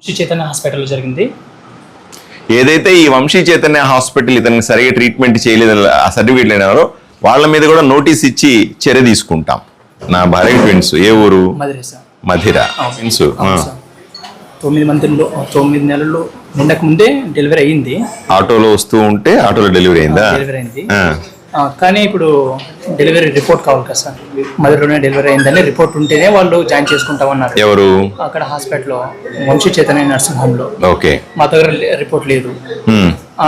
వంశీ చైతన్య హాస్పిటల్లో జరిగింది. ఏదైతే ఈ వంశీ చైతన్య హాస్పిటల్ ఇతనికి సరిగా ట్రీట్మెంట్ చేయలేదు ఆ సర్టిఫికేట్ లేనివారో వాళ్ళ మీద కూడా నోటీస్ ఇచ్చి చర్య తీసుకుంటాం. నా భార్య ట్విన్స్. ఏ ఊరు? మధిర. ట్విన్స్ 9 నెలలు నిండక ముందే డెలివరీ అయ్యింది. ఆటోలో వస్తూ ఉంటే ఆటోలో డెలివరీ అయిందా? డెలివరీ అయింది. కానీ ఇప్పుడు డెలివరీ రిపోర్ట్ కావాలి కదా సార్. మధురలోనే డెలివరీ అయిందని రిపోర్ట్ ఉంటేనే వాళ్ళు జాయిన్ చేసుకుంటామన్నారు. ఎవరు? అక్కడ హాస్పిటల్లో వంశీ చైతన్య నర్సింగ్ హోమ్ లో. ఓకే. మా దగ్గర రిపోర్ట్ లేదు.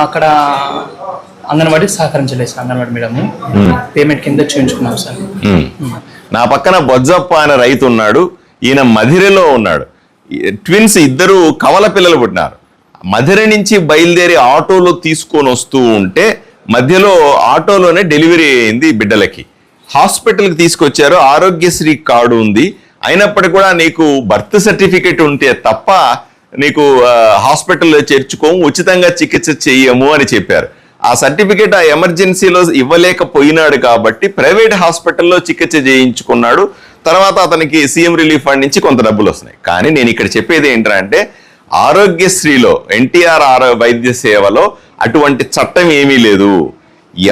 అక్కడ అంగన్వాడీ సహకరించలేదు సార్. అంగన్వాడీ మేడం పేమెంట్ కింద చేయించుకున్నాం సార్. నా పక్కన బొజ్జప్ప అనే రైతు ఉన్నాడు. ఈయన మధిరలో ఉన్నాడు. ట్విన్స్ ఇద్దరు కవల పిల్లలు పుట్టినారు. మధిర నుంచి బయలుదేరి ఆటోలో తీసుకొని వస్తూ ఉంటే మధ్యలో ఆటోలోనే డెలివరీ అయింది బిడ్డలకి. హాస్పిటల్కి తీసుకొచ్చారు. ఆరోగ్యశ్రీ కార్డు ఉంది. అయినప్పటికీ కూడా నీకు బర్త్ సర్టిఫికేట్ ఉంటే తప్ప నీకు హాస్పిటల్లో చేర్చుకోము, ఉచితంగా చికిత్స చెయ్యము అని చెప్పారు. ఆ సర్టిఫికేట్ ఆ ఎమర్జెన్సీలో ఇవ్వలేకపోయినాడు కాబట్టి ప్రైవేట్ హాస్పిటల్లో చికిత్స చేయించుకున్నాడు. తర్వాత అతనికి సీఎం రిలీఫ్ ఫండ్ నుంచి కొంత డబ్బులు వస్తున్నాయి. కానీ నేను ఇక్కడ చెప్పేది ఏంటంటే ఆరోగ్యశ్రీలో ఎన్టీఆర్ వైద్య సేవలో అటువంటి చట్టం ఏమీ లేదు.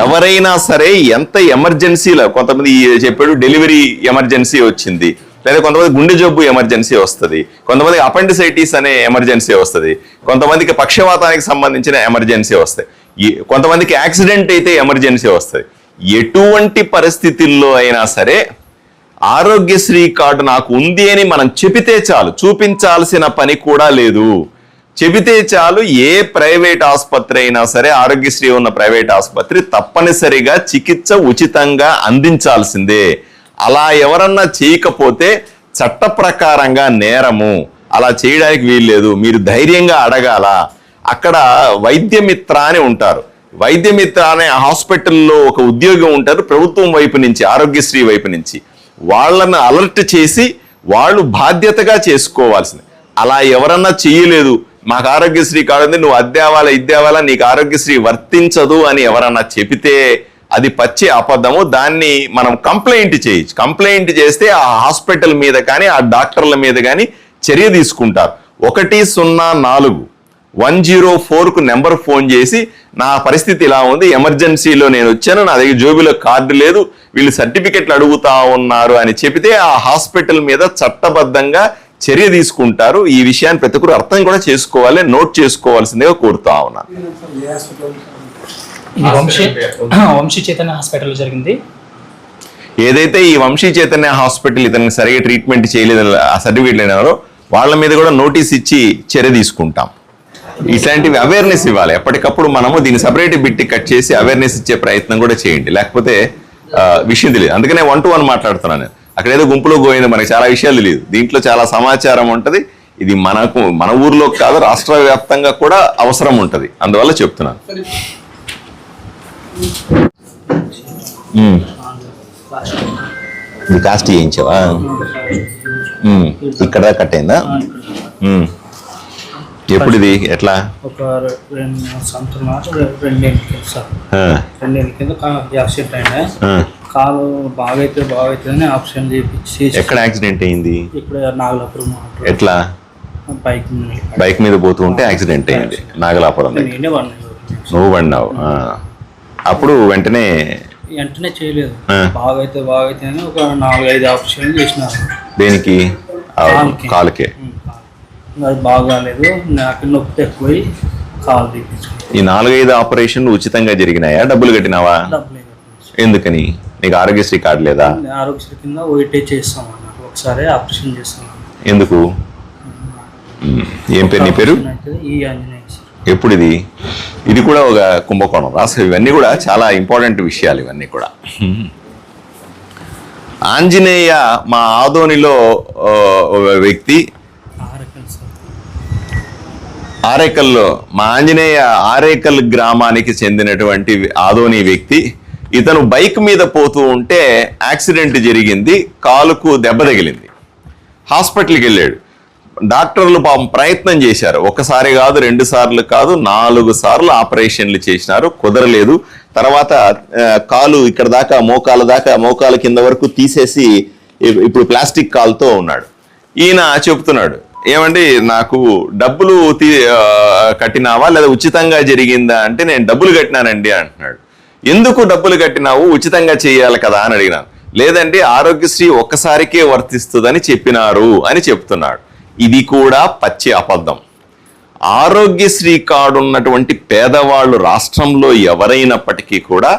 ఎవరైనా సరే ఎంత ఎమర్జెన్సీలో, కొంతమంది చెప్పాడు డెలివరీ ఎమర్జెన్సీ వచ్చింది, లేదా కొంతమంది గుండె జబ్బు ఎమర్జెన్సీ వస్తుంది, కొంతమందికి అపెండిసైటిస్ అనే ఎమర్జెన్సీ వస్తుంది, కొంతమందికి పక్షవాతానికి సంబంధించిన ఎమర్జెన్సీ వస్తాయి, కొంతమందికి యాక్సిడెంట్ అయితే ఎమర్జెన్సీ వస్తుంది. ఎటువంటి పరిస్థితుల్లో అయినా సరే ఆరోగ్యశ్రీ కార్డు నాకు ఉంది అని మనం చెబితే చాలు, చూపించాల్సిన పని కూడా లేదు. చెబితే చాలు ఏ ప్రైవేట్ ఆసుపత్రి అయినా సరే, ఆరోగ్యశ్రీ ఉన్న ప్రైవేట్ ఆసుపత్రి తప్పనిసరిగా చికిత్స ఉచితంగా అందించాల్సిందే. అలా ఎవరన్నా చేయకపోతే చట్ట ప్రకారంగా నేరము. అలా చేయడానికి వీల్లేదు. మీరు ధైర్యంగా అడగాల. అక్కడ వైద్యమిత్ర అని ఉంటారు. వైద్యమిత్ర అనే హాస్పిటల్లో ఒక ఉద్యోగం ఉంటారు ప్రభుత్వం వైపు నుంచి, ఆరోగ్యశ్రీ వైపు నుంచి. వాళ్ళను అలర్ట్ చేసి వాళ్ళు బాధ్యతగా చేసుకోవాల్సింది. అలా ఎవరన్నా చేయలేదు, మాకు ఆరోగ్యశ్రీ కార్డు ఉంది, నువ్వు అద్దేవాలా ఇద్దేవాలా, నీకు ఆరోగ్యశ్రీ వర్తించదు అని ఎవరన్నా చెబితే అది పచ్చి అబద్ధము. దాన్ని మనం కంప్లైంట్ చేయొచ్చు. కంప్లైంట్ చేస్తే ఆ హాస్పిటల్ మీద కానీ ఆ డాక్టర్ల మీద కానీ చర్య తీసుకుంటారు. 104 నెంబర్ ఫోన్ చేసి నా పరిస్థితి ఇలా ఉంది, ఎమర్జెన్సీలో నేను వచ్చాను, నా దగ్గర జోబులో కార్డు లేదు, వీళ్ళు సర్టిఫికెట్లు అడుగుతా ఉన్నారు అని చెబితే ఆ హాస్పిటల్ మీద చట్టబద్ధంగా చర్య తీసుకుంటారు. ఈ విషయాన్ని ప్రతి ఒక్కరు అర్థం కూడా చేసుకోవాలి, నోట్ చేసుకోవాల్సిందిగా కోరుతా ఉన్నాను. వంశీ చైతన్య హాస్పిటల్లో జరిగింది. ఏదైతే ఈ వంశీ చైతన్య హాస్పిటల్ ఇతనికి సరిగా ట్రీట్మెంట్ చేయలేదు ఆ సర్టిఫికేట్ లేనివారో వాళ్ళ మీద కూడా నోటీస్ ఇచ్చి చర్య తీసుకుంటాం. ఇట్లాంటివి అవేర్నెస్ ఇవ్వాలి. ఎప్పటికప్పుడు మనము దీన్ని సపరేట్ బిట్టి కట్ చేసి అవేర్నెస్ ఇచ్చే ప్రయత్నం కూడా చేయండి. లేకపోతే విషయం తెలియదు. అందుకనే 1-to-1 మాట్లాడుతున్నాను నేను. అక్కడ ఏదో గుంపులో పోయింది, మనకి చాలా విషయాలు తెలియదు. దీంట్లో చాలా సమాచారం ఉంటుంది. ఇది మన ఊర్లో కాదు, రాష్ట్ర వ్యాప్తంగా కూడా అవసరం ఉంటుంది. అందువల్ల చెప్తున్నాను. ఇది కాస్ట్ చేయించావా? ఇక్కడ కట్ అయిందా? ఎప్పుడు ఇది ఎట్లా? ఒక 2 కింద యాక్సిడెంట్ అయింది. కాలు బాగైతే ఆప్షన్ చేయించి. ఎక్కడ యాక్సిడెంట్ అయింది? ఇప్పుడు నాగలాపురం. ఎట్లా? బైక్ మీద పోతూ ఉంటే యాక్సిడెంట్ అయింది నాగలాపురం. నువ్వు పడినావు. అప్పుడు వెంటనే చేయలేదు. బాగైతే ఒక 4-5 ఆపరేషన్లు చేసినారు. దేనికి? కాలుకే. అది బాగాలేదు, నాకు నొప్పి ఎక్కువై కాలు తీపించుకున్నాను. ఈ 4-5 ఆపరేషన్లు ఉచితంగా జరిగినాయా? డబ్బులు కట్టినావా? ఎందుకని? నీకు ఆరోగ్యశ్రీ కార్డు లేదా? ఆరోగ్యశ్రీ కింద ఓటే చేస్తామన్నారు. ఒకసారి ఆపరేషన్ చేస్తాను. ఎందుకు? ఏం పేరు నీ పేరు? ఈ ఆంజనేయ. ఎప్పుడు ఇది? ఇది కూడా ఒక కుంభకోణం. రాష్ట్ర ఇవన్నీ కూడా చాలా ఇంపార్టెంట్ విషయాలు. ఇవన్నీ కూడా ఆంజనేయ మా ఆదోనిలో వ్యక్తి, ఆరేకల్లో మా ఆంజనేయ ఆరేకల్ గ్రామానికి చెందినటువంటి ఆదోని వ్యక్తి. ఇతను బైక్ మీద పోతూ ఉంటే యాక్సిడెంట్ జరిగింది. కాలుకు దెబ్బ తగిలింది. హాస్పిటల్కి వెళ్ళాడు. డాక్టర్లు పాపం ప్రయత్నం చేశారు. ఒకసారి కాదు, 2 సార్లు కాదు, 4 సార్లు ఆపరేషన్లు చేసినారు, కుదరలేదు. తర్వాత కాలు ఇక్కడ దాకా మోకాల కింద వరకు తీసేసి ఇప్పుడు ప్లాస్టిక్ కాలుతో ఉన్నాడు. ఈయన చెప్తున్నాడు, ఏమండి నాకు డబ్బులు కట్టినావా లేదా ఉచితంగా జరిగిందా అంటే నేను డబ్బులు కట్టినానండి అంటున్నాడు. ఎందుకు డబ్బులు కట్టినావు, ఉచితంగా చేయాలి కదా అని అడిగినాను. లేదండి ఆరోగ్యశ్రీ ఒక్కసారికే వర్తిస్తుందని చెప్పినారు అని చెప్తున్నాడు. ఇది కూడా పచ్చి అబద్ధం. ఆరోగ్యశ్రీ కార్డు ఉన్నటువంటి పేదవాళ్ళు రాష్ట్రంలో ఎవరైనప్పటికీ కూడా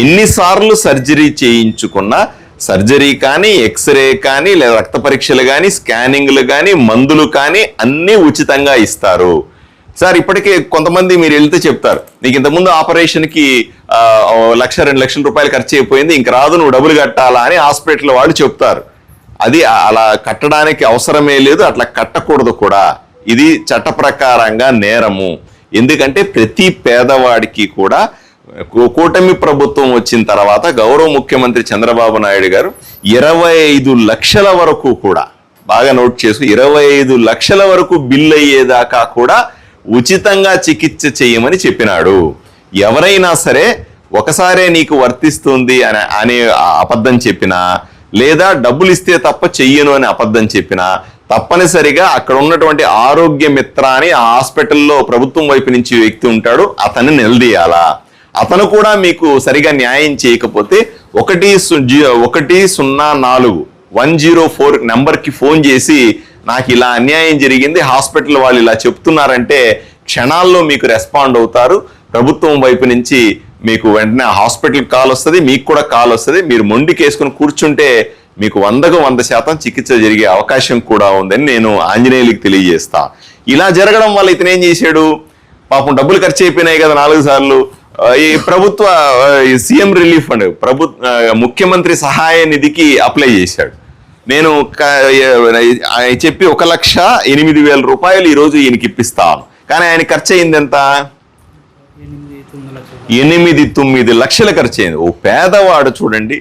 ఎన్నిసార్లు సర్జరీ చేయించుకున్నా సర్జరీ కానీ, ఎక్స్రే కానీ, లేదా రక్త పరీక్షలు కానీ, స్కానింగ్లు కానీ, మందులు కానీ అన్నీ ఉచితంగా ఇస్తారు. సార్ ఇప్పటికే కొంతమంది మీరు వెళ్తే చెప్తారు, నీకు ఇంతకుముందు ఆపరేషన్కి 1-2 లక్షల రూపాయలు ఖర్చు అయిపోయింది, ఇంక రాదు, నువ్వు డబ్బులు కట్టాలా అని హాస్పిటల్ వాళ్ళు చెప్తారు. అది అలా కట్టడానికి అవసరమే లేదు, అట్లా కట్టకూడదు కూడా. ఇది చట్ట ప్రకారంగా నేరము. ఎందుకంటే ప్రతి పేదవాడికి కూడా కూటమి ప్రభుత్వం వచ్చిన తర్వాత గౌరవ ముఖ్యమంత్రి చంద్రబాబు నాయుడు గారు 25 లక్షల వరకు కూడా, బాగా నోట్ చేసు, 25 లక్షల వరకు బిల్లు అయ్యేదాకా కూడా ఉచితంగా చికిత్స చేయమని చెప్పినాడు. ఎవరైనా సరే ఒకసారే నీకు వర్తిస్తుంది అనే అబద్ధం చెప్పినా, లేదా డబ్బులు ఇస్తే తప్ప చెయ్యను అని అబద్ధం చెప్పినా తప్పనిసరిగా అక్కడ ఉన్నటువంటి ఆరోగ్య మిత్ర అని ఆ హాస్పిటల్లో ప్రభుత్వం వైపు నుంచి వ్యక్తి ఉంటాడు, అతన్ని నిలదీయాలా. అతను కూడా మీకు సరిగా న్యాయం చేయకపోతే 104 నెంబర్కి ఫోన్ చేసి నాకు ఇలా అన్యాయం జరిగింది, హాస్పిటల్ వాళ్ళు ఇలా చెప్తున్నారంటే క్షణాల్లో మీకు రెస్పాండ్ అవుతారు. ప్రభుత్వం వైపు నుంచి మీకు వెంటనే హాస్పిటల్ కాల్ వస్తుంది, మీకు కూడా కాల్ వస్తుంది. మీరు మొండికేసుకుని కూర్చుంటే మీకు 100% చికిత్స జరిగే అవకాశం కూడా ఉందని నేను ఆంజనేయులకి తెలియజేస్తా. ఇలా జరగడం వల్ల ఇతను ఏం చేశాడు, పాపం డబ్బులు ఖర్చు అయిపోయినాయి కదా 4 సార్లు. ఈ ప్రభుత్వ సీఎం రిలీఫ్ ఫండ్ ముఖ్యమంత్రి సహాయ నిధికి అప్లై చేశాడు. నేను చెప్పి 1,08,000 రూపాయలు ఈరోజు ఈయనకి ఇప్పిస్తాను. కానీ ఆయన ఖర్చు అయింది ఎంత? 8-9 లక్షలు ఖర్చు అయింది. ఓ పేదవాడు చూడండి,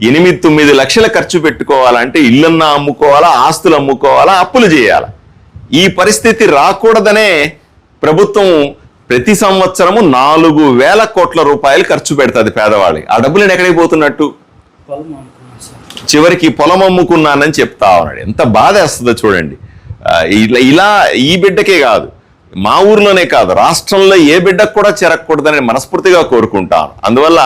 8-9 లక్షలు ఖర్చు పెట్టుకోవాలంటే ఇళ్ళన్నా అమ్ముకోవాలా, ఆస్తులు అమ్ముకోవాలా, అప్పులు చేయాలా. ఈ పరిస్థితి రాకూడదనే ప్రభుత్వం ప్రతి సంవత్సరము 4,000 కోట్ల రూపాయలు ఖర్చు పెడుతుంది పేదవాళ్ళకి. ఆ డబ్బులు ఎక్కడికి పోతున్నట్టు? చివరికి పొలం అమ్ముకున్నానని చెప్తా ఉన్నాడు. ఎంత బాధ వేస్తుందో చూడండి. ఇలా ఈ బిడ్డకే కాదు, మా ఊర్లోనే కాదు, రాష్ట్రంలో ఏ బిడ్డకు కూడా చేరకూడదని మనస్ఫూర్తిగా కోరుకుంటాను. అందువల్ల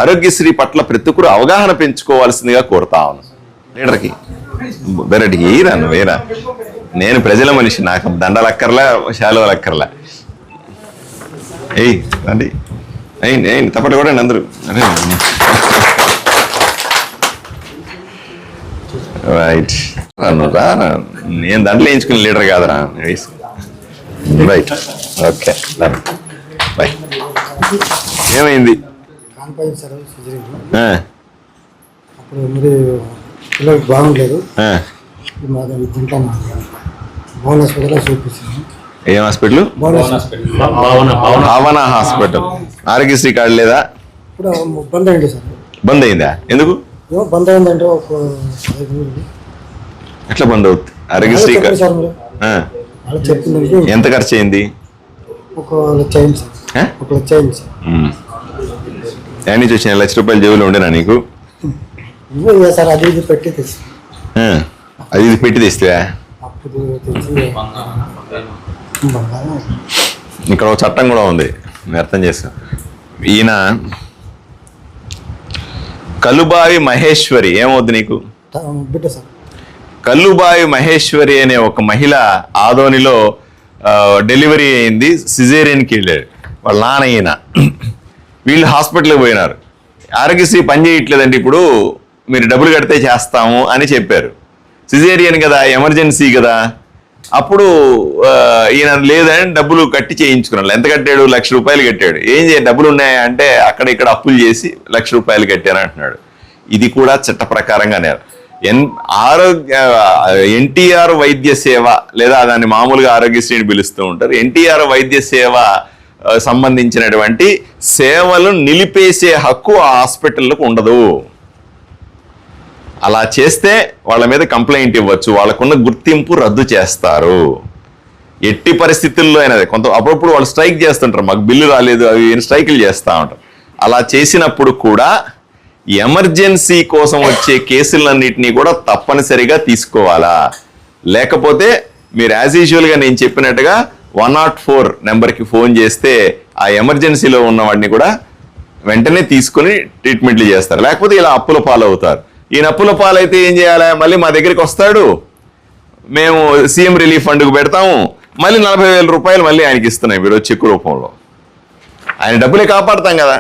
ఆరోగ్యశ్రీ పట్ల ప్రతి ఒక్కరు అవగాహన పెంచుకోవాల్సిందిగా కోరుతా ఉన్నాను. లీడర్కి బెరటికి రాను వేరా, నేను ప్రజల మనిషి, నాకు దండలక్కర్లే, శాలువలక్కర్లే. ఏయ్ రండి, అయ్యి తప్పటి కూడా అందరూ. రైట్, రా, నేను దండలు వేయించుకునే లీడర్ కాదురా. Right, okay, bye. ఏమైంది? అప్పుడు మరి పిల్లలకి బాగుండలేదు, భవన్ హాస్పిటల్లో చూపించాను. ఏం హాస్పిటల్? భావన హాస్పిటల్. ఆరోగ్యశ్రీ కార్డు లేదా? ఇప్పుడు బంద్ అయింది సార్. బంద్ అయిందా? ఎందుకు బంద్ అయిందంటే ఎట్లా బంద్ అవుతుంది ఆరోగ్యశ్రీ కార్డు? చెప్పింది. ఎంత ఖర్చు అయింది? 1 లక్ష అయింది సార్. 1 లక్ష అయింది సార్. ఎక్కడి నుంచి వచ్చిన 1 లక్ష రూపాయలు జేబులో ఉండేనా నీకు? సార్ అది ఇది పెట్టి తెచ్చి, అది ఇది పెట్టి తెస్తే అప్పుడు తెచ్చి ఇక్కడ ఒక చట్టం కూడా ఉంది, నేను అర్థం చేస్తా. ఈయన కల్లుబావి మహేశ్వరి, ఏమవుద్ది నీకు? బిడ్డ సార్. కల్లుబావి మహేశ్వరి అనే ఒక మహిళ ఆదోనిలో డెలివరీ అయింది, సిజేరియన్కి వెళ్ళాడు వాళ్ళ నాన్న. ఈయన వీళ్ళు హాస్పిటల్కి పోయినారు. ఆరోగ్యశ్రీ పని చేయట్లేదండి, ఇప్పుడు మీరు డబ్బులు కడితే చేస్తాము అని చెప్పారు. సిజేరియన్ కదా, ఎమర్జెన్సీ కదా. అప్పుడు ఈయన లేదని డబ్బులు కట్టి చేయించుకున్నాడు. ఎంత కట్టాడు? 1 లక్ష రూపాయలు కట్టాడు. ఏం డబ్బులు ఉన్నాయా అంటే అక్కడ ఇక్కడ అప్పులు చేసి 1 లక్ష రూపాయలు కట్టాను అంటున్నాడు. ఇది కూడా చట్ట ప్రకారంగా నేరం. ఎన్టీఆర్ వైద్య సేవ, లేదా దాన్ని మామూలుగా ఆరోగ్యశ్రీని పిలుస్తూ ఉంటారు. ఎన్టీఆర్ వైద్య సేవ సంబంధించినటువంటి సేవలు నిలిపేసే హక్కు ఆ హాస్పిటల్లకు ఉండదు. అలా చేస్తే వాళ్ళ మీద కంప్లైంట్ ఇవ్వచ్చు, వాళ్ళకున్న గుర్తింపు రద్దు చేస్తారు. ఎట్టి పరిస్థితుల్లో అయినా అప్పుడప్పుడు వాళ్ళు స్ట్రైక్ చేస్తుంటారు, మాకు బిల్లు రాలేదు, అవి స్ట్రైకులు చేస్తూ ఉంటారు. అలా చేసినప్పుడు కూడా ఎమర్జెన్సీ కోసం వచ్చే కేసులన్నింటినీ కూడా తప్పనిసరిగా తీసుకోవాలా. లేకపోతే మీరు యాజ్ యూజువల్గా నేను చెప్పినట్టుగా 104 నెంబర్కి ఫోన్ చేస్తే ఆ ఎమర్జెన్సీలో ఉన్న వాడిని కూడా వెంటనే తీసుకొని ట్రీట్మెంట్లు చేస్తారు. లేకపోతే ఇలా అప్పుల పాలు అవుతారు. ఈయన అప్పుల పాలు అయితే ఏం చేయాలి? మళ్ళీ మా దగ్గరికి వస్తాడు, మేము సీఎం రిలీఫ్ ఫండ్కు పెడతాము, మళ్ళీ 40,000 రూపాయలు మళ్ళీ ఆయనకి ఇస్తున్నాయి మీరు చెక్కు రూపంలో. ఆయన డబ్బులే కాపాడుతాం కదా.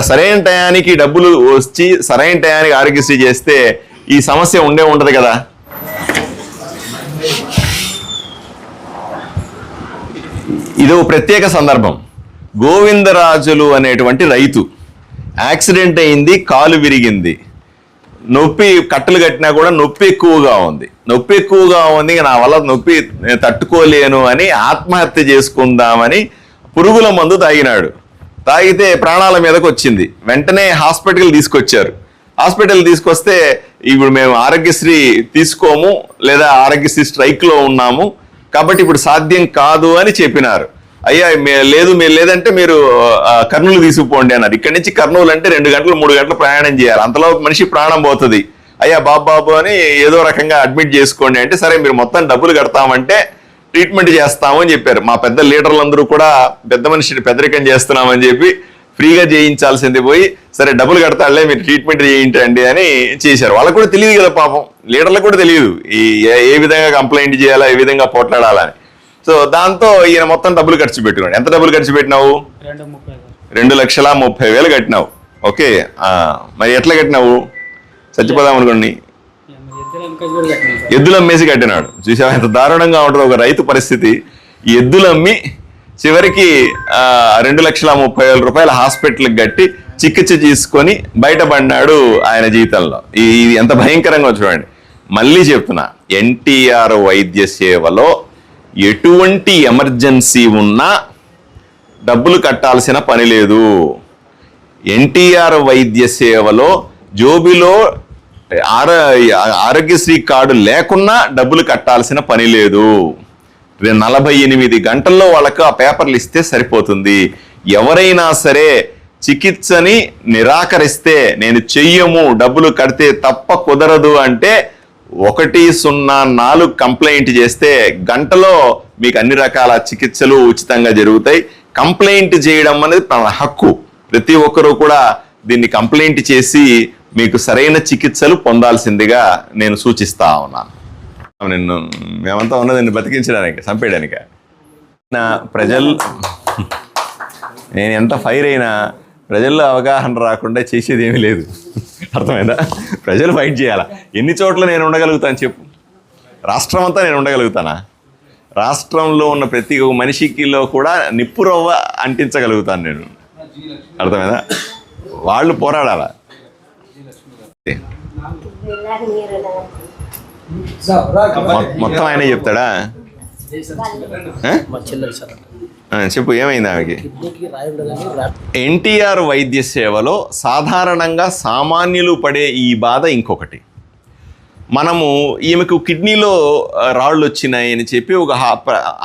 సరైన టయానికి డబ్బులు వచ్చి సరైన టయానికి ఆరోగ్యశ్రీ చేస్తే ఈ సమస్య ఉండదు కదా. ఇది ఒక ప్రత్యేక సందర్భం. గోవిందరాజులు అనేటువంటి రైతు యాక్సిడెంట్ అయింది, కాలు విరిగింది, నొప్పి కట్టలు కట్టినా కూడా నొప్పి ఎక్కువగా ఉంది. నా వల్ల నొప్పి తట్టుకోలేను అని ఆత్మహత్య చేసుకుందామని పురుగుల మందు తాగితే ప్రాణాల మీదకి వచ్చింది. వెంటనే హాస్పిటల్ తీసుకొచ్చారు. హాస్పిటల్ తీసుకొస్తే ఇప్పుడు మేము ఆరోగ్యశ్రీ తీసుకోము, లేదా ఆరోగ్యశ్రీ స్ట్రైక్లో ఉన్నాము కాబట్టి ఇప్పుడు సాధ్యం కాదు అని చెప్పినారు. అయ్యా లేదు మీరు లేదంటే మీరు కర్నూలు తీసుకుపోండి అన్నారు. ఇక్కడి నుంచి కర్నూలు అంటే 2 గంటలు 3 గంటలు ప్రయాణం చేయాలి. అంతలో మనిషి ప్రాణం పోతుంది. అయ్యా బాబు అని ఏదో రకంగా అడ్మిట్ చేసుకోండి అంటే, సరే మీరు మొత్తం డబ్బులు కడతామంటే ట్రీట్మెంట్ చేస్తాము అని చెప్పారు. మా పెద్ద లీడర్లందరూ కూడా పెద్ద మనిషిని పెద్దరికం చేస్తున్నామని చెప్పి ఫ్రీగా చేయించాల్సింది పోయి, సరే డబ్బులు కడతాడులే మీరు ట్రీట్మెంట్ చేయించండి అని చేశారు. వాళ్ళకు కూడా తెలియదు కదా పాపం, లీడర్లకు కూడా తెలియదు ఏ విధంగా కంప్లైంట్ చేయాలా, ఏ విధంగా పోట్లాడాలని. సో దాంతో ఈయన మొత్తం డబ్బులు ఖర్చు పెట్టుకున్నాడు. ఎంత డబ్బులు ఖర్చు పెట్టినావు? 2,30,000 కట్టినావు. ఓకే, మరి ఎట్లా కట్టినావు? చచ్చిపోదాం అనుకోండి, ఎద్దులు అమ్మేసి కట్టినాడు. చూసావా ఎంత దారుణంగా ఉంటుంది ఒక రైతు పరిస్థితి. ఎద్దులు అమ్మి చివరికి 2,30,000 రూపాయల హాస్పిటల్కి కట్టి చికిత్స తీసుకొని బయటపడినాడు ఆయన జీవితంలో. ఇది ఎంత భయంకరంగా చూడండి. మళ్ళీ చెప్తున్నా, ఎన్టీఆర్ వైద్య సేవలో ఎటువంటి ఎమర్జెన్సీ ఉన్నా డబ్బులు కట్టాల్సిన పని లేదు. ఎన్టీఆర్ వైద్య సేవలో జోబిలో ఆరోగ్యశ్రీ కార్డు లేకున్నా డబ్బులు కట్టాల్సిన పని లేదు. 48 గంటల్లో వాళ్ళకు ఆ పేపర్లు ఇస్తే సరిపోతుంది. ఎవరైనా సరే చికిత్సని నిరాకరిస్తే నేను చెయ్యము, డబ్బులు కడితే తప్ప కుదరదు అంటే 104 కంప్లైంట్ చేస్తే గంటలో మీకు అన్ని రకాల చికిత్సలు ఉచితంగా జరుగుతాయి. కంప్లైంట్ చేయడం అనేది మన హక్కు. ప్రతి ఒక్కరూ కూడా దీన్ని కంప్లైంట్ చేసి మీకు సరైన చికిత్సలు పొందాల్సిందిగా నేను సూచిస్తా ఉన్నాను. మేమంతా ఉన్నదాన్ని బతికించడానికి, చంపేయడానిక. నేను ఎంత ఫైర్ అయినా ప్రజల్లో అవగాహన రాకుండా చేసేది ఏమీ లేదు. అర్థమైందా? ప్రజలు ఫైట్ చేయాలా. ఎన్ని చోట్ల నేను ఉండగలుగుతాను చెప్పు? రాష్ట్రం అంతా నేను ఉండగలుగుతానా? రాష్ట్రంలో ఉన్న ప్రతి ఒక్క మనిషికిలో కూడా నిప్పురవ్వ అంటించగలుగుతాను నేను. అర్థమైందా? వాళ్ళు పోరాడాలా. మొత్తం ఆయనే చెప్తాడా? చెప్పు, ఏమైంది ఆమెకి? ఎన్టీఆర్ వైద్య సేవలో సాధారణంగా సామాన్యులు పడే ఈ బాధ ఇంకొకటి. మనము ఈమెకు కిడ్నీలో రాళ్ళు వచ్చినాయని చెప్పి ఒక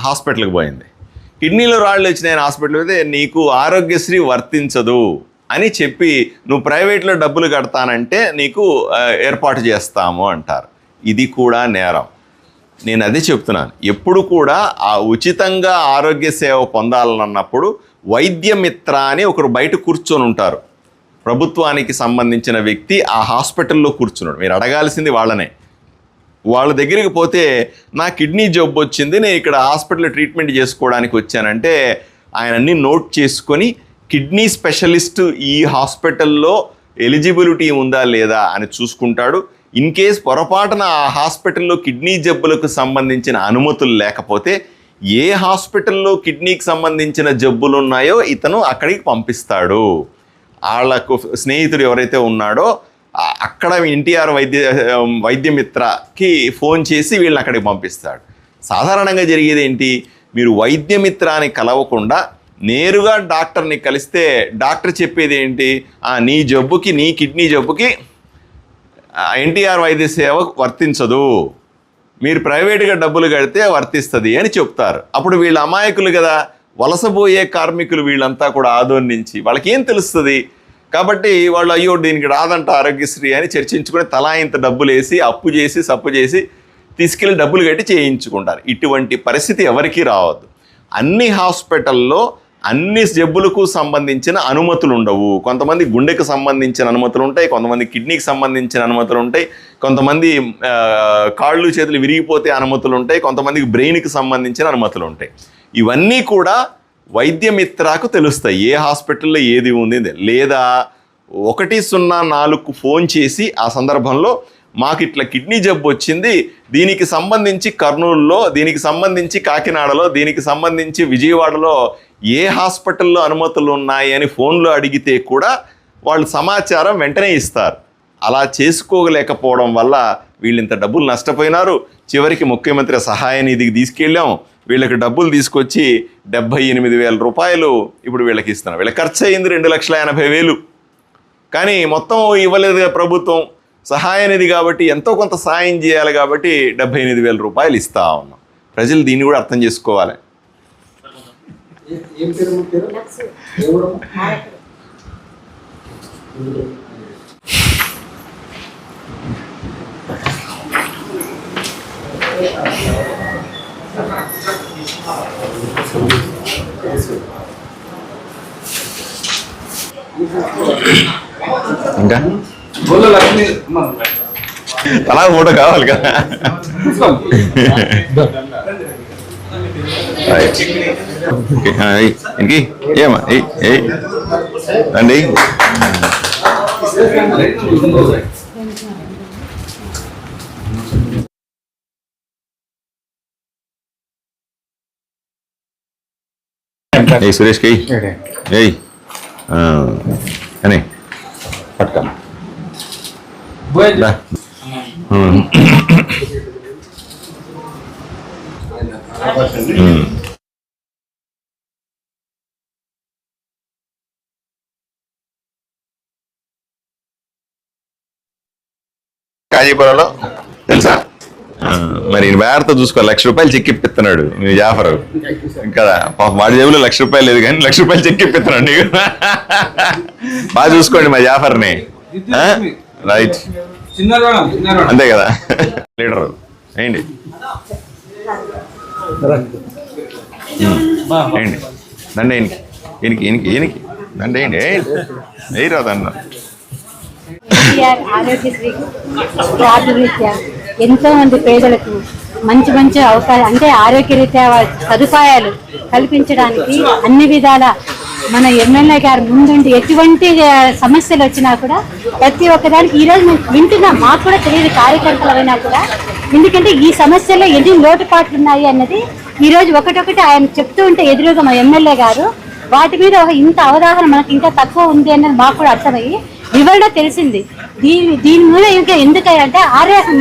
హాస్పిటల్కి పోయింది. కిడ్నీలో రాళ్ళు వచ్చినాయని హాస్పిటల్ అయితే నీకు ఆరోగ్యశ్రీ వర్తించదు అని చెప్పి నువ్వు ప్రైవేట్లో డబ్బులు కడతానంటే నీకు ఏర్పాటు చేస్తాము అంటారు. ఇది కూడా నేరం. నేను అదే చెప్తున్నాను. ఎప్పుడు కూడా ఆ ఉచితంగా ఆరోగ్య సేవ పొందాలన్నప్పుడు వైద్యమిత్ర అని ఒకరు బయట కూర్చొని ఉంటారు. ప్రభుత్వానికి సంబంధించిన వ్యక్తి ఆ హాస్పిటల్లో కూర్చున్నాడు. మీరు అడగాల్సింది వాళ్ళనే. వాళ్ళ దగ్గరికి పోతే నా కిడ్నీ జబ్బు వచ్చింది, నేను ఇక్కడ హాస్పిటల్లో ట్రీట్మెంట్ చేసుకోవడానికి వచ్చానంటే ఆయన అన్నీ నోట్ చేసుకొని కిడ్నీ స్పెషలిస్ట్ ఈ హాస్పిటల్లో ఎలిజిబిలిటీ ఉందా లేదా అని చూసుకుంటాడు. ఇన్ కేస్ పొరపాటున ఆ హాస్పిటల్లో కిడ్నీ జబ్బులకు సంబంధించిన అనుమతులు లేకపోతే ఏ హాస్పిటల్లో కిడ్నీకి సంబంధించిన జబ్బులు ఉన్నాయో ఇతను అక్కడికి పంపిస్తాడు. వాళ్ళకు స్నేహితుడు ఎవరైతే ఉన్నాడో అక్కడ ఎన్టీఆర్ వైద్యమిత్రకి ఫోన్ చేసి వీళ్ళని అక్కడికి పంపిస్తాడు. సాధారణంగా జరిగేది ఏంటి? మీరు వైద్యమిత్రాన్ని కలవకుండా నేరుగా డాక్టర్ని కలిస్తే డాక్టర్ చెప్పేది ఏంటి? నీ జబ్బుకి, నీ కిడ్నీ జబ్బుకి ఎన్టీఆర్ వైద్య సేవ వర్తించదు, మీరు ప్రైవేట్గా డబ్బులు కడితే వర్తిస్తుంది అని చెప్తారు. అప్పుడు వీళ్ళ అమాయకులు కదా, వలసపోయే కార్మికులు వీళ్ళంతా కూడా ఆదోని నుంచి. వాళ్ళకి ఏం తెలుస్తుంది? కాబట్టి వాళ్ళు అయ్యో దీనికి రాదంట ఆరోగ్యశ్రీ అని చర్చించుకొని తలా ఇంత డబ్బులు వేసి అప్పు చేసి సప్పు చేసి తీసుకెళ్ళి డబ్బులు కట్టి చేయించుకుంటారు. ఇటువంటి పరిస్థితి ఎవరికీ రావద్దు. అన్ని హాస్పిటల్లో అన్ని జబ్బులకు సంబంధించిన అనుమతులు ఉండవు. కొంతమంది గుండెకు సంబంధించిన అనుమతులు ఉంటాయి, కొంతమంది కిడ్నీకి సంబంధించిన అనుమతులు ఉంటాయి, కొంతమంది కాళ్ళు చేతులు విరిగిపోతే అనుమతులు ఉంటాయి, కొంతమందికి బ్రెయిన్కి సంబంధించిన అనుమతులు ఉంటాయి. ఇవన్నీ కూడా వైద్యమిత్రకు తెలుస్తాయి ఏ హాస్పిటల్లో ఏది ఉంది. లేదా 104కు ఫోన్ చేసి ఆ సందర్భంలో మాకు ఇట్లా కిడ్నీ జబ్బు వచ్చింది, దీనికి సంబంధించి కర్నూలులో, దీనికి సంబంధించి కాకినాడలో, దీనికి సంబంధించి విజయవాడలో ఏ హాస్పిటల్లో అనుమతులు ఉన్నాయి అని ఫోన్లో అడిగితే కూడా వాళ్ళు సమాచారం వెంటనే ఇస్తారు. అలా చేసుకోలేకపోవడం వల్ల వీళ్ళు ఇంత డబ్బులు నష్టపోయినారు. చివరికి ముఖ్యమంత్రి సహాయ నిధికి తీసుకెళ్ళాం, వీళ్ళకి డబ్బులు తీసుకొచ్చి 78,000 రూపాయలు ఇప్పుడు వీళ్ళకి ఇస్తున్నాం. వీళ్ళకి ఖర్చు అయింది 2,80,000. కానీ మొత్తం ఇవ్వలేదు ప్రభుత్వం, సహాయ నిధి కాబట్టి ఎంతో కొంత సాయం చేయాలి కాబట్టి 78,000 రూపాయలు ఇస్తా ఉన్నాం. ప్రజలు దీన్ని కూడా అర్థం చేసుకోవాలి. ఇంకా తలా ఫోటో కావాలి కదా. ఇంకి ఏమా అండి సురేష్కి ఏయ్ అని పట్టుకో. కాజీపురంలో తెలుసా మరి వేరతో చూసుకో, 1,00,000 రూపాయలు చెక్ ఇప్పిస్తున్నాడు మీ జాఫర్ కదా. వాడి జేబులో 1,00,000 రూపాయలు లేదు కానీ 1,00,000 రూపాయలు చెక్ ఇప్పిస్తున్నాడు నీకు. బాగా చూసుకోండి మా జాఫర్ని. రైట్, అంతే కదా లీడరు. ఏంటి ఏంటి దండ ఈయనకి దండ ఏంటి ఏ రాదన్న. ఆరోగ్యశ్రీ కార్డు రీత్యా ఎంతో మంది పేదలకు మంచి మంచి అవకాశం అంటే ఆరోగ్యరీత్యా సదుపాయాలు కల్పించడానికి అన్ని విధాల మన ఎమ్మెల్యే గారు ముందుండి ఎటువంటి సమస్యలు వచ్చినా కూడా ప్రతి ఒక్కదానికి ఈరోజు మేము వింటున్నాం. మాకు కూడా తెలియదు కార్యకర్తలైనా కూడా, ఎందుకంటే ఈ సమస్యల్లో ఎన్ని లోటుపాట్లు ఉన్నాయి అన్నది ఈరోజు ఒకటొకటి ఆయన చెప్తూ ఉంటే ఎదురుగా మా ఎమ్మెల్యే గారు వాటి మీద ఇంత అవగాహన మనకి ఇంకా తక్కువ ఉంది అన్నది మాకు కూడా అర్థమయ్యి వివరణ తెలిసింది. దీని మీద ఇంకా ఎందుకంటే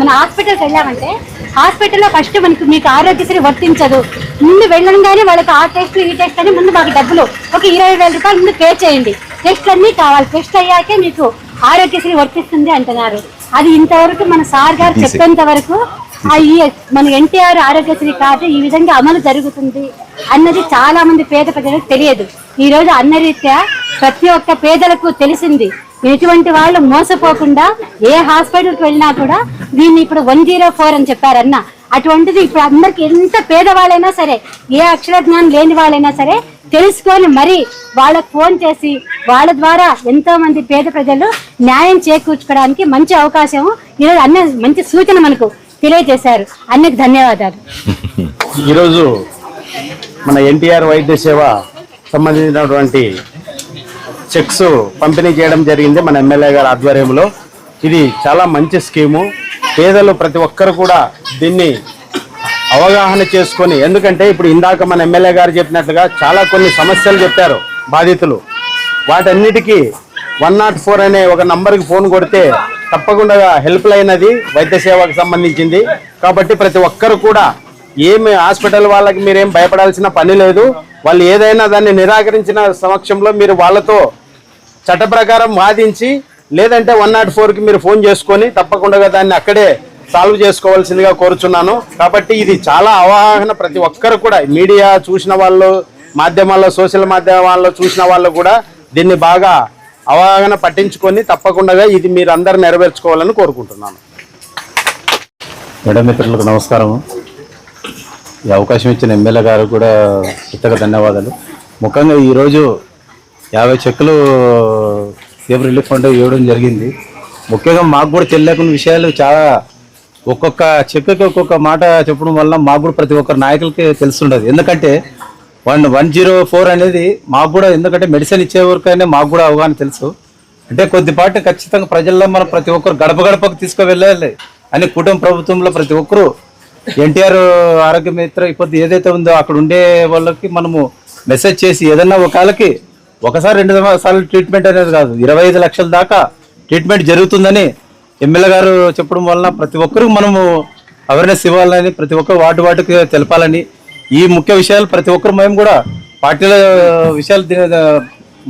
మన హాస్పిటల్కి వెళ్ళామంటే హాస్పిటల్లో ఫస్ట్ మీకు ఆరోగ్యశ్రీ వర్తించదు. ముందు వెళ్ళంగానే వాళ్ళకి ఆ టెస్ట్ ఈ టెస్ట్ అని ముందు మాకు డబ్బులు ఒక 20,000 రూపాయలు ముందు పే చేయండి, టెస్ట్లు అన్నీ కావాలి, టెస్ట్ అయ్యాకే మీకు ఆరోగ్యశ్రీ వర్తిస్తుంది అంటున్నారు. అది ఇంతవరకు మన సార్ గారు చెప్పేంత వరకు మన ఎన్టీఆర్ ఆరోగ్యశ్రీ కార్డు ఈ విధంగా అమలు జరుగుతుంది అన్నది చాలా మంది పేద ప్రజలకు తెలియదు. ఈ రోజు అన్నరీత్యా ప్రతి ఒక్క పేదలకు తెలిసింది. ఎటువంటి వాళ్ళు మోసపోకుండా ఏ హాస్పిటల్కి వెళ్ళినా కూడా దీన్ని ఇప్పుడు 104 అని చెప్పారన్న. అటువంటిది ఇప్పుడు అందరికి ఎంత పేదవాళ్ళైనా సరే, ఏ అక్షర జ్ఞానం లేని వాళ్ళైనా సరే తెలుసుకొని మరి వాళ్ళకు ఫోన్ చేసి వాళ్ళ ద్వారా ఎంతో మంది పేద ప్రజలు న్యాయం చేకూర్చుకోవడానికి మంచి అవకాశం ఈరోజు అన్న మంచి సూచన మనకు తెలియజేశారు. అన్నకు ధన్యవాదాలు. ఈరోజు మన ఎన్టీఆర్ వైద్య సేవ సంబంధించినటువంటి చెక్స్ పంపిణీ చేయడం జరిగింది మన ఎమ్మెల్యే గారి ఆధ్వర్యంలో. ఇది చాలా మంచి స్కీము. పేదలు ప్రతి ఒక్కరు కూడా దీన్ని అవగాహన చేసుకొని, ఎందుకంటే ఇప్పుడు ఇందాక మన ఎమ్మెల్యే గారు చెప్పినట్లుగా చాలా కొన్ని సమస్యలు చెప్పారు బాధితులు. వాటన్నిటికీ 104 అనే ఒక నంబర్కి ఫోన్ కొడితే తప్పకుండా హెల్ప్ లైన్ అది వైద్య సేవకు సంబంధించింది. కాబట్టి ప్రతి ఒక్కరు కూడా ఏమి హాస్పిటల్ వాళ్ళకి మీరేం భయపడాల్సిన పని లేదు. వాళ్ళు ఏదైనా దాన్ని నిరాకరించిన సమక్షంలో మీరు వాళ్ళతో చట్ట ప్రకారం వాదించి, లేదంటే 104కి మీరు ఫోన్ చేసుకొని తప్పకుండా దాన్ని అక్కడే సాల్వ్ చేసుకోవాల్సిందిగా కోరుచున్నాను. కాబట్టి ఇది చాలా అవగాహన ప్రతి ఒక్కరు కూడా, మీడియా చూసిన వాళ్ళు, మాధ్యమాల్లో సోషల్ మాధ్యమాల్లో చూసిన వాళ్ళు కూడా దీన్ని బాగా అవగాహన పట్టించుకొని తప్పకుండా ఇది మీరు అందరు నెరవేర్చుకోవాలని కోరుకుంటున్నాను. మేడం మిత్రులకు నమస్కారము. ఈ అవకాశం ఇచ్చిన ఎమ్మెల్యే గారు కూడా ఇంతగా ధన్యవాదాలు. ముఖ్యంగా ఈరోజు 50 చెక్కులు సీఎం రిలీఫ్ ఫండ్ ఇవ్వడం జరిగింది. ముఖ్యంగా మాకు కూడా తెలియకున్న విషయాలు చాలా, ఒక్కొక్క చెక్కుకి ఒక్కొక్క మాట చెప్పడం వల్ల మాకు కూడా ప్రతి ఒక్కరు నాయకులకి తెలుస్తుండదు. ఎందుకంటే 104 అనేది మాకు కూడా, ఎందుకంటే మెడిసిన్ ఇచ్చే వరకైనా మాకు కూడా అవగాహన తెలుసు. అంటే కొద్దిపాటి ఖచ్చితంగా ప్రజల్లో మనం ప్రతి ఒక్కరు గడప గడపకు తీసుకువెళ్ళాలి అని కుటుంబ ప్రభుత్వంలో ప్రతి ఒక్కరు ఎన్టీఆర్ ఆరోగ్య మిత్ర ఇప్పుడు ఏదైతే ఉందో అక్కడ ఉండే వాళ్ళకి మనము మెసేజ్ చేసి ఏదన్నా ఒకళ్ళకి ఒకసారి 2 సార్లు ట్రీట్మెంట్ అనేది కాదు, 25 లక్షల దాకా ట్రీట్మెంట్ జరుగుతుందని ఎమ్మెల్యే గారు చెప్పడం వలన ప్రతి ఒక్కరికి మనము అవేర్నెస్ ఇవ్వాలని, ప్రతి ఒక్కరు వాటికి తెలపాలని, ఈ ముఖ్య విషయాలు ప్రతి ఒక్కరు మేము కూడా పార్టీల విషయాలు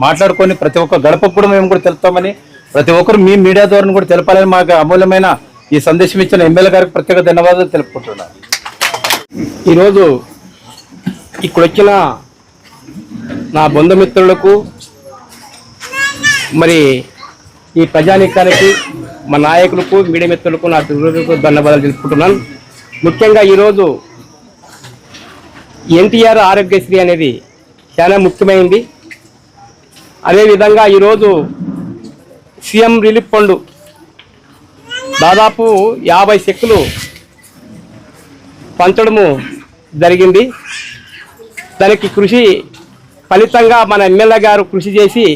మాట్లాడుకొని ప్రతి ఒక్క గడపకు కూడా మేము కూడా తెలుపుతామని, ప్రతి ఒక్కరు మీ మీడియా ద్వారా కూడా తెలపాలని మాకు అమూల్యమైన ఈ సందేశం ఇచ్చిన ఎమ్మెల్యే గారికి ప్రత్యేక ధన్యవాదాలు తెలుపుకుంటున్నాను. ఈరోజు ఇక్కడ వచ్చిన నా బంధుమిత్రులకు, మరి ఈ ప్రజానీకానికి, మా నాయకులకు, మీడియా మిత్రులకు నా ధన్యవాదాలు తెలుపుకుంటున్నాను. ముఖ్యంగా ఈరోజు ఎన్టీఆర్ ఆరోగ్యశ్రీ అనేది చాలా ముఖ్యమైనది. అదేవిధంగా ఈరోజు సీఎం రిలీఫ్ ఫండ్ దాదాపు 50 చెక్కులు పంచడము జరిగింది. దానికి కృషి ఫలితంగా మన ఎమ్మెల్యే గారు కృషి చేసి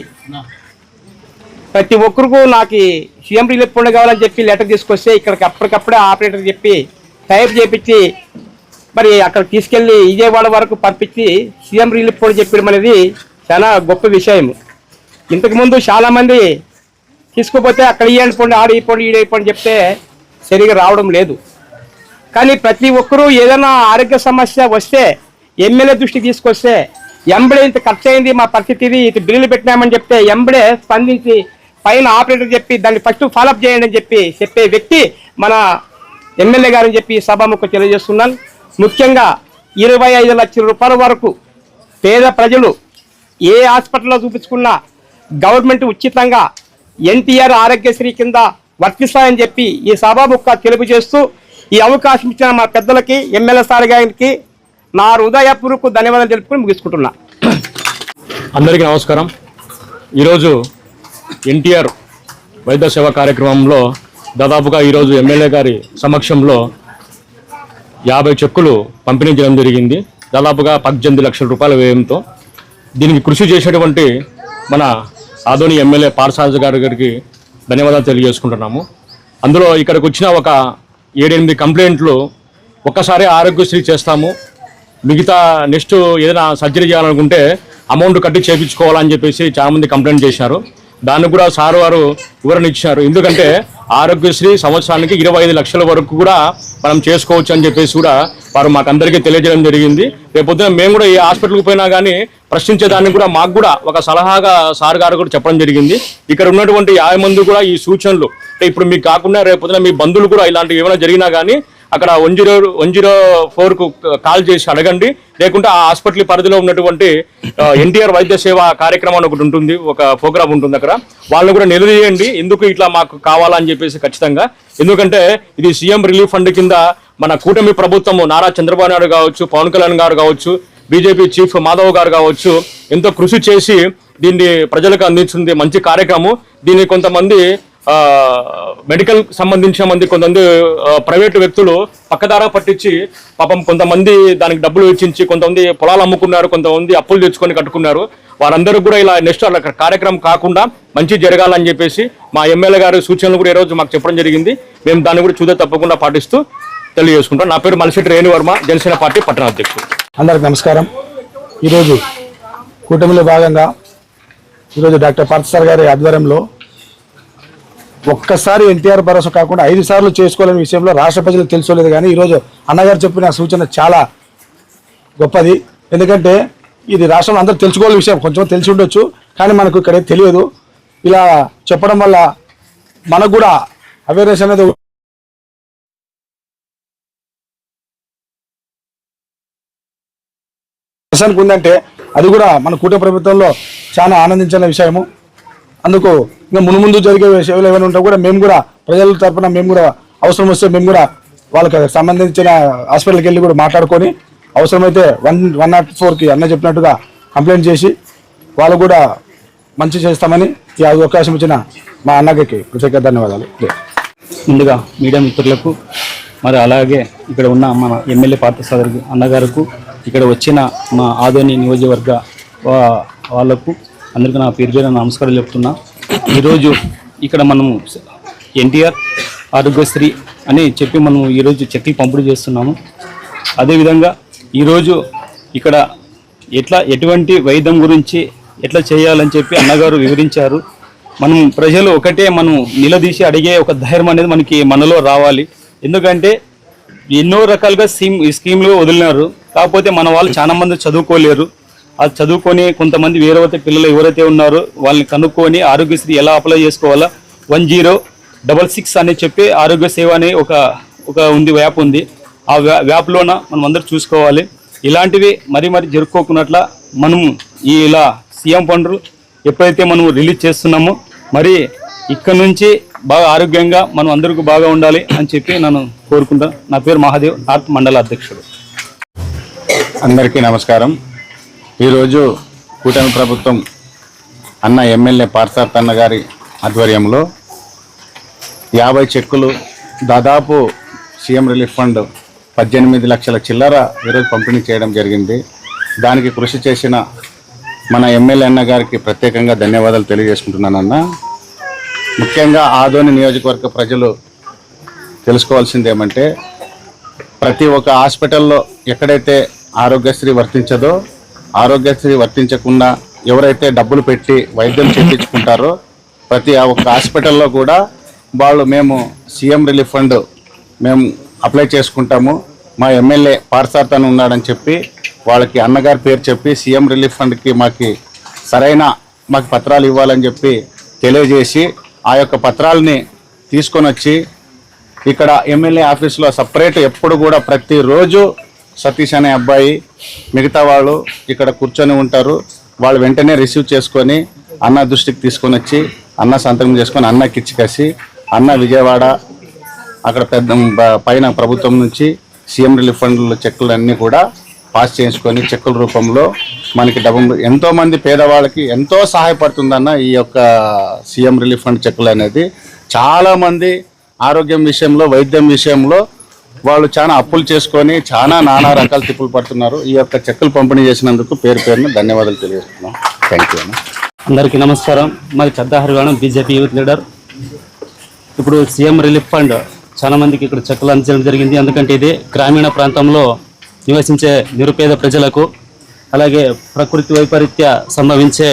ప్రతి ఒక్కరికి నాకు సీఎం రిలీఫ్ ఫండ్ కావాలని చెప్పి లెటర్ తీసుకొస్తే ఇక్కడికి అప్పటికప్పుడే ఆపరేటర్ చెప్పి టైప్ చేపించి మరి అక్కడ తీసుకెళ్ళి విజయవాడ వరకు పంపించి సీఎం రిలీఫ్ ఫండ్ చెప్పడం అనేది చాలా గొప్ప విషయం. ఇంతకుముందు చాలామంది తీసుకుపోతే అక్కడ ఇవ్వండి పండి, ఆడ ఈ పండి, ఈడ పండి చెప్తే సరిగా రావడం లేదు. కానీ ప్రతి ఒక్కరూ ఏదైనా ఆరోగ్య సమస్య వస్తే ఎమ్మెల్యే దృష్టికి తీసుకొస్తే ఎంబడే ఇంత ఖర్చు అయింది, మా పరిస్థితి ఇది, ఇటు బిల్లులు పెట్టినామని చెప్తే ఎంబడే స్పందించి పైన ఆపరేటర్ చెప్పి దాన్ని ఫస్ట్ ఫాలోఅప్ చేయండి అని చెప్పే వ్యక్తి మన ఎమ్మెల్యే గారని చెప్పి సభాముఖం తెలియజేస్తున్నాను. ముఖ్యంగా 25 లక్షల రూపాయల వరకు పేద ప్రజలు ఏ హాస్పిటల్లో చూపించుకున్నా గవర్నమెంట్ ఉచితంగా ఎన్టీఆర్ ఆరోగ్యశ్రీ కింద వర్తిస్తాయని చెప్పి ఈ సభాముఖ తెలియజేస్తూ ఈ అవకాశం ఇచ్చిన మా పెద్దలకి, ఎమ్మెల్యే సార్ గారికి నా హృదయపూర్వక ధన్యవాదాలు తెలుపుకొని ముగించుకుంటున్నా. అందరికీ నమస్కారం. ఈరోజు ఎన్టీఆర్ వైద్య సేవ కార్యక్రమంలో దాదాపుగా ఈరోజు ఎమ్మెల్యే గారి సమక్షంలో 50 చెక్కులు పంపిణీ చేయడం జరిగింది. దాదాపుగా 18 లక్షల రూపాయల వ్యయంతో. దీనికి కృషి చేసేటువంటి మన ఆదోని ఎమ్మెల్యే పార్సారథి గారికి ధన్యవాదాలు తెలియజేసుకుంటున్నాము. అందులో ఇక్కడికి వచ్చిన ఒక 7-8 కంప్లైంట్లు ఒక్కసారి ఆరోగ్యశ్రీ చేస్తాము, మిగతా నెక్స్ట్ ఏదైనా సర్జరీ చేయాలనుకుంటే అమౌంట్ కట్టి చేయించుకోవాలని చెప్పేసి చాలామంది కంప్లైంట్ చేశారు. దానికి కూడా సార్ వారు వివరణ ఇచ్చారు. ఎందుకంటే ఆరోగ్యశ్రీ సంవత్సరానికి 25 లక్షల వరకు కూడా మనం చేసుకోవచ్చు అని చెప్పేసి కూడా వారు మాకందరికీ తెలియజేయడం జరిగింది. రేపొద్దున మేము కూడా ఏ హాస్పిటల్కి పోయినా కానీ ప్రశ్నించేదానికి కూడా మాకు కూడా ఒక సలహాగా సార్ గారు కూడా చెప్పడం జరిగింది. ఇక్కడ ఉన్నటువంటి 50 మంది కూడా ఈ సూచనలు, ఇప్పుడు మీకు కాకుండా రేపొద్దున మీ బంధువులు కూడా ఇలాంటివి ఏమైనా జరిగినా కానీ అక్కడ 104కు కాల్ చేసి అడగండి. లేకుంటే ఆ హాస్పిటల్ పరిధిలో ఉన్నటువంటి ఎన్టీఆర్ వైద్య సేవ కార్యక్రమం ఒకటి ఉంటుంది, ఒక ప్రోగ్రామ్ ఉంటుంది. అక్కడ వాళ్ళని కూడా నిలదీయండి, ఎందుకు ఇట్లా మాకు కావాలని చెప్పేసి ఖచ్చితంగా. ఎందుకంటే ఇది సీఎం రిలీఫ్ ఫండ్ కింద మన కూటమి ప్రభుత్వము నారా చంద్రబాబు నాయుడు కావచ్చు, పవన్ కళ్యాణ్ గారు కావచ్చు, బీజేపీ చీఫ్ మాధవ్ గారు కావచ్చు ఎంతో కృషి చేసి దీన్ని ప్రజలకు అందించింది మంచి కార్యక్రమం. దీన్ని కొంతమంది మెడికల్ సంబంధించిన మంది, కొంతమంది ప్రైవేటు వ్యక్తులు పక్కదారా పట్టించి పాపం కొంతమంది దానికి డబ్బులు వెచ్చించి కొంతమంది పొలాలు అమ్ముకున్నారు, కొంతమంది అప్పులు తెచ్చుకొని కట్టుకున్నారు. వారందరూ కూడా ఇలా నెక్స్ట్ కార్యక్రమం కాకుండా మంచి జరగాలని చెప్పేసి మా ఎమ్మెల్యే గారి సూచనలు కూడా ఈరోజు మాకు చెప్పడం జరిగింది. మేము దాన్ని కూడా చూదే తప్పకుండా పాటిస్తూ తెలియజేసుకుంటాం. నా పేరు మలిశెట్టి రేణువర్మ, జనసేన పార్టీ పట్టణ అధ్యక్షుడు. అందరికి నమస్కారం. ఈరోజు కూటమిలో భాగంగా ఈరోజు డాక్టర్ పార్థసారథి గారి ఆధ్వర్యంలో ఒక్కసారి ఎన్టీఆర్ భరోసా కాకుండా 5 సార్లు చేసుకోవాలనే విషయంలో రాష్ట్ర ప్రజలకు తెలుసుకోలేదు. కానీ ఈరోజు అన్నగారు చెప్పిన సూచన చాలా గొప్పది. ఎందుకంటే ఇది రాష్ట్రంలో అందరూ తెలుసుకోవాల్సిన విషయం, కొంచెం తెలిసి ఉండొచ్చు కానీ మనకు ఇక్కడ తెలియదు. ఇలా చెప్పడం వల్ల మనకు కూడా అవేర్నెస్ అనేది ఉందంటే అది కూడా మన కూటమి ప్రభుత్వంలో చాలా ఆనందించిన విషయము. అందుకు ఇంకా ముందు జరిగే సేవలు ఏమైనా ఉంటే కూడా మేము కూడా ప్రజల తరఫున మేము కూడా అవసరం వస్తే మేము కూడా వాళ్ళకి సంబంధించిన హాస్పిటల్కి వెళ్ళి కూడా మాట్లాడుకొని అవసరమైతే 104కి అన్న చెప్పినట్టుగా కంప్లైంట్ చేసి వాళ్ళు కూడా మంచి చేస్తామని ఈ అవకాశం ఇచ్చిన మా అన్నకి ప్రత్యేక ధన్యవాదాలు. ముందుగా మీడియా మిత్రులకు మరి అలాగే ఇక్కడ ఉన్న మన ఎమ్మెల్యే పార్థసారథి అన్నగారికి ఇక్కడ వచ్చిన మా ఆదోని నియోజకవర్గ వాళ్ళకు అందరికీ నా పేరు పేరు నమస్కారాలు చెప్తున్నా. ఈరోజు ఇక్కడ మనము ఎన్టీఆర్ ఆరోగ్యశ్రీ అని చెప్పి మనం ఈరోజు చెక్కి పంపిణీ చేస్తున్నాము. అదేవిధంగా ఈరోజు ఇక్కడ ఎటువంటి వైద్యం గురించి ఎట్లా చేయాలని చెప్పి అన్నగారు వివరించారు. మనం ప్రజలు ఒకటే మనం నిలదీసి అడిగే ఒక ధైర్యం అనేది మనలో రావాలి. ఎందుకంటే ఎన్నో రకాలుగా స్కీమ్లు వదిలినారు. కాకపోతే మన వాళ్ళు చాలా మంది చదువుకోలేరు. అది చదువుకొని కొంతమంది వేరే పిల్లలు ఎవరైతే ఉన్నారో వాళ్ళని కనుక్కొని ఆరోగ్యశ్రీ ఎలా అప్లై చేసుకోవాలా 1066 అని చెప్పి ఆరోగ్య సేవ అనే ఒక యాప్ ఉంది. ఆ యాప్లోన మనం అందరూ చూసుకోవాలి. ఇలాంటివి మరీ జరుపుకోకున్నట్ల మనము ఇలా సీఎం ఫండ్లు ఎప్పుడైతే మనం రిలీజ్ చేస్తున్నామో మరి ఇక్కడ నుంచి బాగా ఆరోగ్యంగా మనం అందరికీ బాగా ఉండాలి అని చెప్పి నేను కోరుకుంటాను. నా పేరు మహాదేవ్, నార్త్ మండల అధ్యక్షుడు. అందరికీ నమస్కారం. ఈరోజు కూటమి ప్రభుత్వం అన్న ఎమ్మెల్యే పార్థసారథి అన్న గారి ఆధ్వర్యంలో 50 చెక్కులు దాదాపు సీఎం రిలీఫ్ ఫండ్ 18 లక్షల చిల్లర ఈరోజు పంపిణీ చేయడం జరిగింది. దానికి కృషి చేసిన మన ఎమ్మెల్యే అన్న గారికి ప్రత్యేకంగా ధన్యవాదాలు తెలియజేసుకుంటున్నాను. అన్న, ముఖ్యంగా ఆదోని నియోజకవర్గ ప్రజలు తెలుసుకోవాల్సింది ఏమంటే ప్రతి ఒక్క హాస్పిటల్లో ఎక్కడైతే ఆరోగ్యశ్రీ వర్తించదో, ఆరోగ్యశ్రీ వర్తించకుండా ఎవరైతే డబ్బులు పెట్టి వైద్యం చేయించుకుంటారో ప్రతి ఒక్క హాస్పిటల్లో కూడా వాళ్ళు మేము సీఎం రిలీఫ్ ఫండ్ మేము అప్లై చేసుకుంటాము, మా ఎమ్మెల్యే పార్థసారథి అని ఉన్నాడని చెప్పి వాళ్ళకి అన్నగారి పేరు చెప్పి సీఎం రిలీఫ్ ఫండ్కి మాకు పత్రాలు ఇవ్వాలని చెప్పి తెలియజేసి ఆ యొక్క పత్రాలని తీసుకొని వచ్చి ఇక్కడ ఎమ్మెల్యే ఆఫీస్లో సపరేట్ ఎప్పుడు కూడా ప్రతిరోజు సతీష్ అనే అబ్బాయి మిగతా వాళ్ళు ఇక్కడ కూర్చొని ఉంటారు. వాళ్ళు వెంటనే రిసీవ్ చేసుకొని అన్న దృష్టికి తీసుకొని వచ్చి అన్న సంతకం చేసుకొని అన్నకి ఇచ్చికేసి అన్న విజయవాడ అక్కడ పైన ప్రభుత్వం నుంచి సీఎం రిలీఫ్ ఫండ్ చెక్కులు అన్నీ కూడా పాస్ చేయించుకొని చెక్కుల రూపంలో మనకి డబ్బులు ఎంతోమంది పేదవాళ్ళకి ఎంతో సహాయపడుతుందన్న ఈ యొక్క సీఎం రిలీఫ్ ఫండ్ చెక్కులు అనేది. చాలామంది ఆరోగ్యం విషయంలో వైద్యం విషయంలో వాళ్ళు చాలా అప్పులు చేసుకొని నానా రకాల తిప్పులు పడుతున్నారు. ఈ యొక్క చెక్కులు పంపిణీ చేసినందుకు పేరున ధన్యవాదాలు తెలియజేస్తున్నాం. Thank you. అందరికీ నమస్కారం. మాది చద్దాహరివాణం, బీజేపీ యూత్ లీడర్. ఇప్పుడు సీఎం రిలీఫ్ ఫండ్ చాలా మందికి ఇక్కడ చెక్కులు అందించడం జరిగింది. ఎందుకంటే ఇది గ్రామీణ ప్రాంతంలో నివసించే నిరుపేద ప్రజలకు, అలాగే ప్రకృతి వైపరీత్య సంభవించే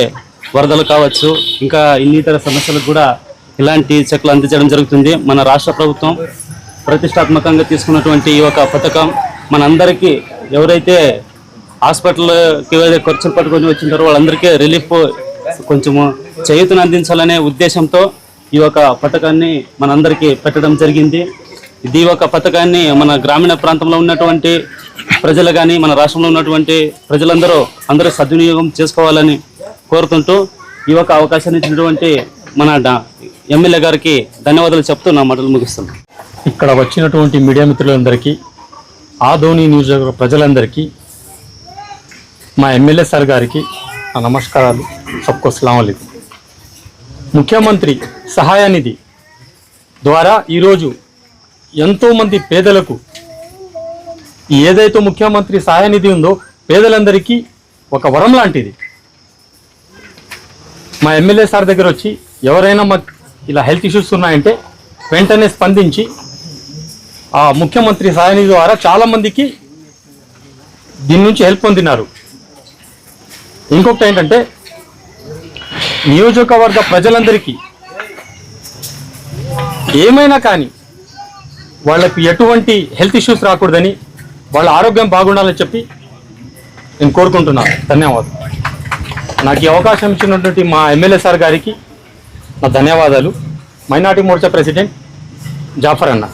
వరదలు కావచ్చు, ఇంకా ఇన్నితర సమస్యలకు కూడా ఇలాంటి చెక్కులు అందించడం జరుగుతుంది. మన రాష్ట్ర ప్రభుత్వం ప్రతిష్టాత్మకంగా తీసుకున్నటువంటి ఈ ఒక పథకం మనందరికీ ఎవరైతే హాస్పిటల్కి ఖర్చులు పట్టుకొని వచ్చింటారో వాళ్ళందరికీ రిలీఫ్ కొంచెము చేయూతను అందించాలనే ఉద్దేశంతో ఈ ఒక పథకాన్ని మనందరికీ పెట్టడం జరిగింది. ఇది ఒక పథకాన్ని మన గ్రామీణ ప్రాంతంలో ఉన్నటువంటి ప్రజలు కానీ మన రాష్ట్రంలో ఉన్నటువంటి ప్రజలందరూ సద్వినియోగం చేసుకోవాలని కోరుకుంటూ ఈ ఒక అవకాశాన్ని ఇచ్చినటువంటి మన ఎమ్మెల్యే గారికి ధన్యవాదాలు చెప్తూ నా మాటలు ముగిస్తున్నాను. ఇక్కడ వచ్చినటువంటి మీడియా మిత్రులందరికీ, ఆదోని నియోజకవర్గ ప్రజలందరికీ, మా ఎమ్మెల్యే సార్ గారికి నా నమస్కారాలు. సబ్కో అస్సలాము అలైకుం. ముఖ్యమంత్రి సహాయ నిధి ద్వారా ఈరోజు ఎంతోమంది పేదలకు ఏదైతే ముఖ్యమంత్రి సహాయ నిధి ఉందో పేదలందరికీ ఒక వరం లాంటిది. మా ఎమ్మెల్యే సార్ దగ్గర వచ్చి ఎవరైనా మాకు ఇలా హెల్త్ ఇష్యూస్ ఉన్నాయంటే వెంటనే స్పందించి ఆ ముఖ్యమంత్రి సహాయ నిధి ద్వారా చాలామందికి దీని నుంచి హెల్ప్ పొందినారు. ఇంకొకటి ఏంటంటే నియోజకవర్గ ప్రజలందరికీ ఏమైనా కానీ వాళ్ళకి ఎటువంటి హెల్త్ ఇష్యూస్ రాకూడదని, వాళ్ళ ఆరోగ్యం బాగుండాలని చెప్పి నేను కోరుకుంటున్నాను. ధన్యవాదాలు. నాకు ఈ అవకాశం ఇచ్చినటువంటి మా ఎమ్మెల్యే సార్ గారికి నా ధన్యవాదాలు. మైనార్టీ మోర్చా ప్రెసిడెంట్ జాఫర్ అన్న.